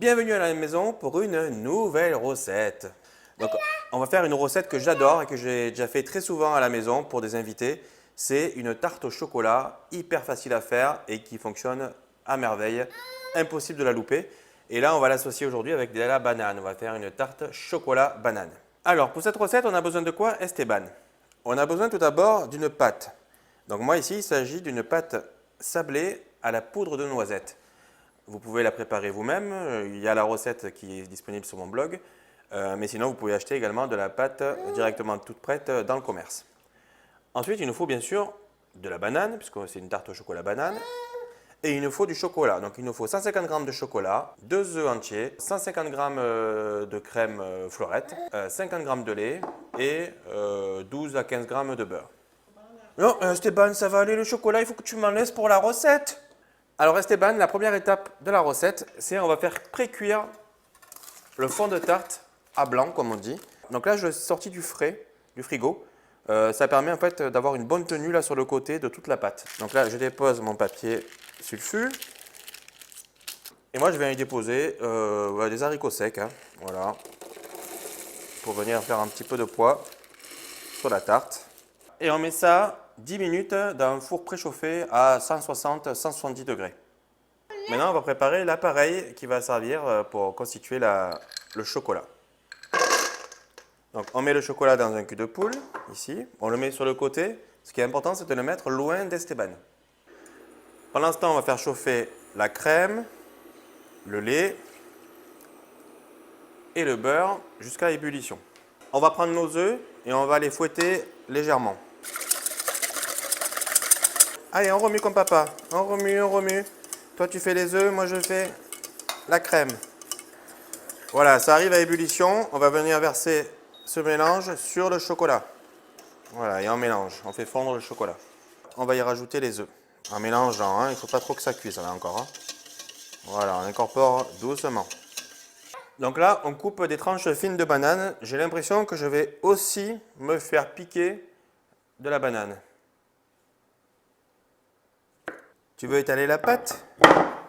Bienvenue à la maison pour une nouvelle recette. Donc, on va faire une recette que j'adore et que j'ai déjà fait très souvent à la maison pour des invités. C'est une tarte au chocolat hyper facile à faire et qui fonctionne à merveille. Impossible de la louper. Et là, on va l'associer aujourd'hui avec de la banane. On va faire une tarte chocolat banane. Alors, pour cette recette, on a besoin de quoi, Esteban? On a besoin tout d'abord d'une pâte. Donc moi ici, il s'agit d'une pâte sablée à la poudre de noisette. Vous pouvez la préparer vous-même, il y a la recette qui est disponible sur mon blog, mais sinon vous pouvez acheter également de la pâte directement toute prête dans le commerce. Ensuite, il nous faut bien sûr de la banane, puisque c'est une tarte au chocolat banane, et il nous faut du chocolat. Donc il nous faut 150 g de chocolat, 2 œufs entiers, 150 g de crème fleurette, 50 g de lait et 12 à 15 g de beurre. Non, Esteban, ça va aller le chocolat, il faut que tu m'en laisses pour la recette. Alors Esteban, la première étape de la recette, c'est on va faire pré-cuire le fond de tarte à blanc, comme on dit. Donc là, je l'ai sorti du frais, du frigo. Ça permet en fait d'avoir une bonne tenue là sur le côté de toute la pâte. Donc là, je dépose mon papier sulfu. Et moi, je vais y déposer des haricots secs, hein, voilà, pour venir faire un petit peu de poids sur la tarte. Et on met ça 10 minutes dans un four préchauffé à 160-170 degrés. Maintenant, on va préparer l'appareil qui va servir pour constituer le chocolat. Donc, on met le chocolat dans un cul de poule, ici. On le met sur le côté. Ce qui est important, c'est de le mettre loin d'Esteban. Pendant ce temps, on va faire chauffer la crème, le lait et le beurre jusqu'à ébullition. On va prendre nos œufs et on va les fouetter légèrement. Allez, on remue comme papa. On remue, on remue. Toi, tu fais les œufs, moi, je fais la crème. Voilà, ça arrive à ébullition. On va venir verser ce mélange sur le chocolat. Voilà, et on mélange. On fait fondre le chocolat. On va y rajouter les œufs. En mélangeant, hein, il ne faut pas trop que ça cuise là encore. Hein. Voilà, on incorpore doucement. Donc là, on coupe des tranches fines de banane. J'ai l'impression que je vais aussi me faire piquer de la banane. Tu veux étaler la pâte?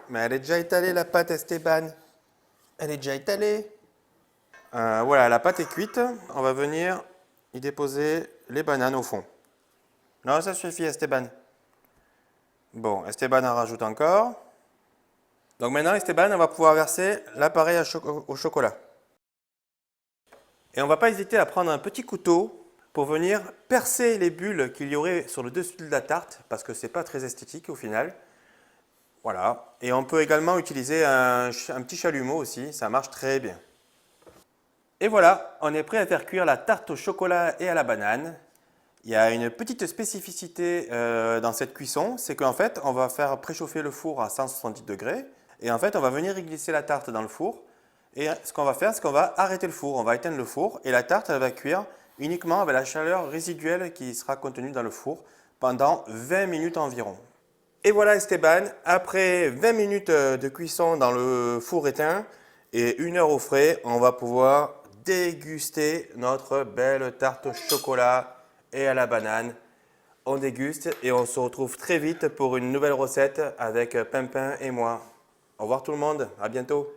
Mais elle est déjà étalée la pâte, Esteban. Elle est déjà étalée. Voilà, la pâte est cuite. On va venir y déposer les bananes au fond. Non, ça suffit, Esteban. Bon, Esteban en rajoute encore. Donc maintenant, Esteban, on va pouvoir verser l'appareil au chocolat. Et on ne va pas hésiter à prendre un petit couteau pour venir percer les bulles qu'il y aurait sur le dessus de la tarte, parce que ce n'est pas très esthétique au final. Voilà. Et on peut également utiliser un petit chalumeau aussi, ça marche très bien. Et voilà, on est prêt à faire cuire la tarte au chocolat et à la banane. Il y a une petite spécificité dans cette cuisson, c'est qu'en fait, on va faire préchauffer le four à 170 degrés. Et en fait, on va venir y glisser la tarte dans le four. Et ce qu'on va faire, c'est qu'on va arrêter le four, on va éteindre le four. Et la tarte, elle va cuire uniquement avec la chaleur résiduelle qui sera contenue dans le four pendant 20 minutes environ. Et voilà Esteban, après 20 minutes de cuisson dans le four éteint et 1 heure au frais, on va pouvoir déguster notre belle tarte au chocolat et à la banane. On déguste et on se retrouve très vite pour une nouvelle recette avec Pimpin et moi. Au revoir tout le monde, à bientôt.